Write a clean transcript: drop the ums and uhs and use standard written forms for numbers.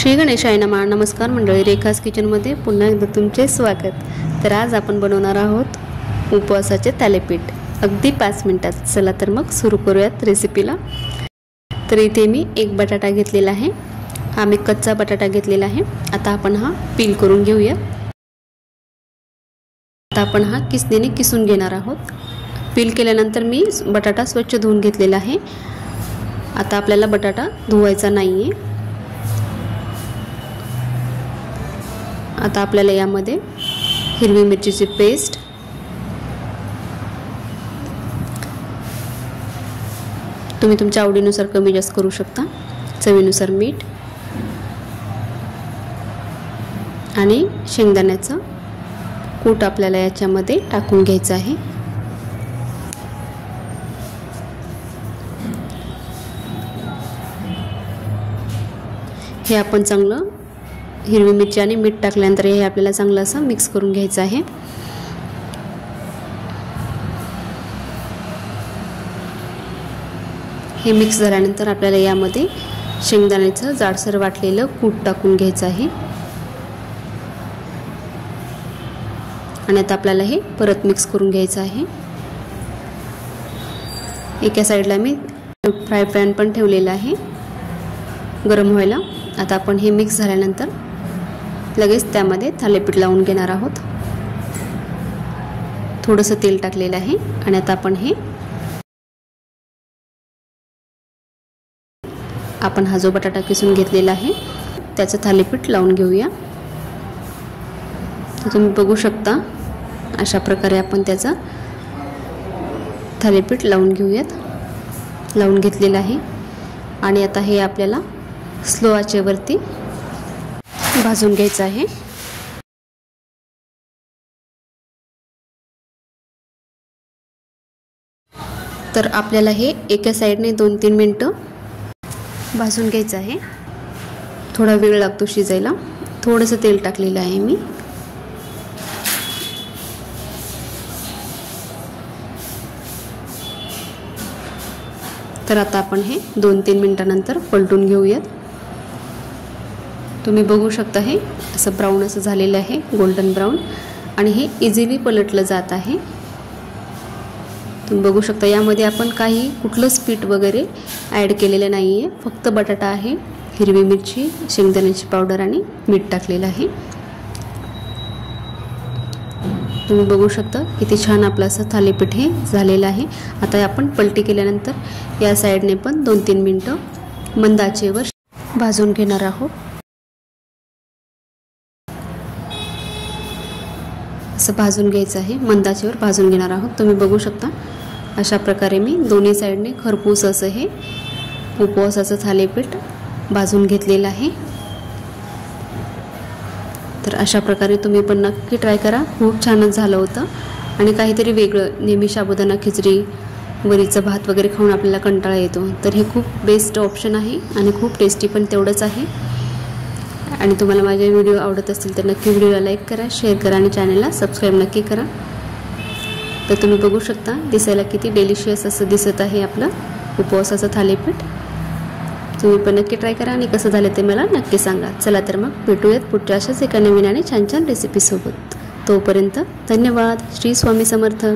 श्री गणेशाय नमः। नमस्कार मंडळी, रेखास किचनमध्ये पुन्हा एकदा तुमचे स्वागत। तर आज आपण बनवणार आहोत उपवासाचे थालीपीठ अगदी 5 मिनिटात। चला तर मग सुरू करूयात रेसिपीला। तर इथे मी एक बटाटा घेतलेला आहे, हा मी कच्चा बटाटा घेतलेला आहे। आता आपण हा पील करून घेऊया। आता आपण हा किसणीने किसून घेणार आहोत। पील केल्यानंतर मी बटाटा स्वच्छ धुवून घेतलेला आहे। आता आपल्याला बटाटा धुवायचा नाहीये। आता आपल्याला यामध्ये हिरवी मिरचीची पेस्ट, तुम्ही तुमच्या आवडीनुसार कमी जास्त करू शकता, चवीनुसार मीठ आणि शेंगदाण्याचं कूट आपल्याला याच्यामध्ये टाकून घ्यायचं आहे। हे आपण चांगलं हिरवी मिरची आणि मीठ टाकल्यानंतर हे आपल्याला चांगलं असं मिक्स करून घ्यायचं आहे। हे मिक्स झाल्यानंतर आपल्याला यामध्ये शेंगदाण्याचं जाडसर वाटलेलं कूट टाकून घ्यायचं आहे आणि आता आपल्याला हे परत मिक्स करून घ्यायचं आहे। एका साईडला मी फ्राय पॅन पण ठेवलेला आहे गरम व्हायला। आता आपण हे मिक्स झाल्यानंतर लगेच त्यामध्ये थालीपीठ लावून घेणार आहोत। थोडंसं तेल टाकलेलं आहे आणि आता आपण हा जो बटाटा किसून घेतलेला आहे त्याचं थालीपीठ लावून घेऊया। तर तुम्ही बघू शकता अशा प्रकारे आपण त्याचा थालीपीठ लावून घेऊयात। लावून घेतलेलं आहे आणि आता हे आपल्याला स्लो आचेवरती भाजून घ्यायचं आहे। तर आपल्याला हे एका साईडने 2-3 मिनिटं भाजून घ्यायचं आहे। थोडा वेळ लागतो शिजायला। थोडंसं तेल टाकलेलं आहे मी। तर आता आपण हे 2-3 मिनिटांनंतर पलटून घेऊयात। तुम्ही बघू शकता हे असं ब्राऊन असं झालेलं आहे, गोल्डन ब्राऊन, आणि हे इझिली पलटलं जात आहे। तुम्ही बघू शकता यामध्ये आपण कुठलंच पीठ वगैरे ॲड केलेलं नाही आहे, फक्त बटाटा आहे, हिरवी मिरची, शेंगदाण्याची पावडर आणि मीठ टाकलेलं आहे। तुम्ही बघू शकता किती छान आपलं असं थालीपीठ हे झालेलं आहे। आता आपण पलटी केल्यानंतर या साईडने पण 2-3 मिनिटं मंद आचेवर भाजून घेणार आहोत। असं भाजून घ्यायचं आहे, मंद आचेवर भाजून घेणार आहोत। तुम्ही बघू शकता अशा प्रकारे मी दोन्ही साईडने खरपूस असं हे उपवासाचं थालीपीठ भाजून घेतलेलं आहे। तर अशा प्रकारे तुम्ही पण नक्की ट्राय करा, खूप छानच झालं होतं आणि काहीतरी वेगळं। नेहमी साबुदाणा खिचडी, वरीचं भात वगैरे खाऊन आपल्याला कंटाळा येतो, तर हे खूप बेस्ट ऑप्शन आहे आणि खूप टेस्टी पण तेवढंच आहे। आणि तुम्हाला माझे व्हिडिओ आवडत असतील तर नक्की व्हिडिओला लाईक करा, शेअर करा आणि चॅनलला सबस्क्राईब नक्की करा। तर तुम्ही बघू शकता दिसायला किती डिलिशियस असं दिसत आहे आपलं उपवासाचं थालीपीठ। तुम्ही पण नक्की ट्राय करा आणि कसं झालं ते मला नक्की सांगा। चला तर मग भेटूयात पुढच्या अशाच एका नवीन आणि छान छान रेसिपीसोबत। तोपर्यंत धन्यवाद। श्री स्वामी समर्थ।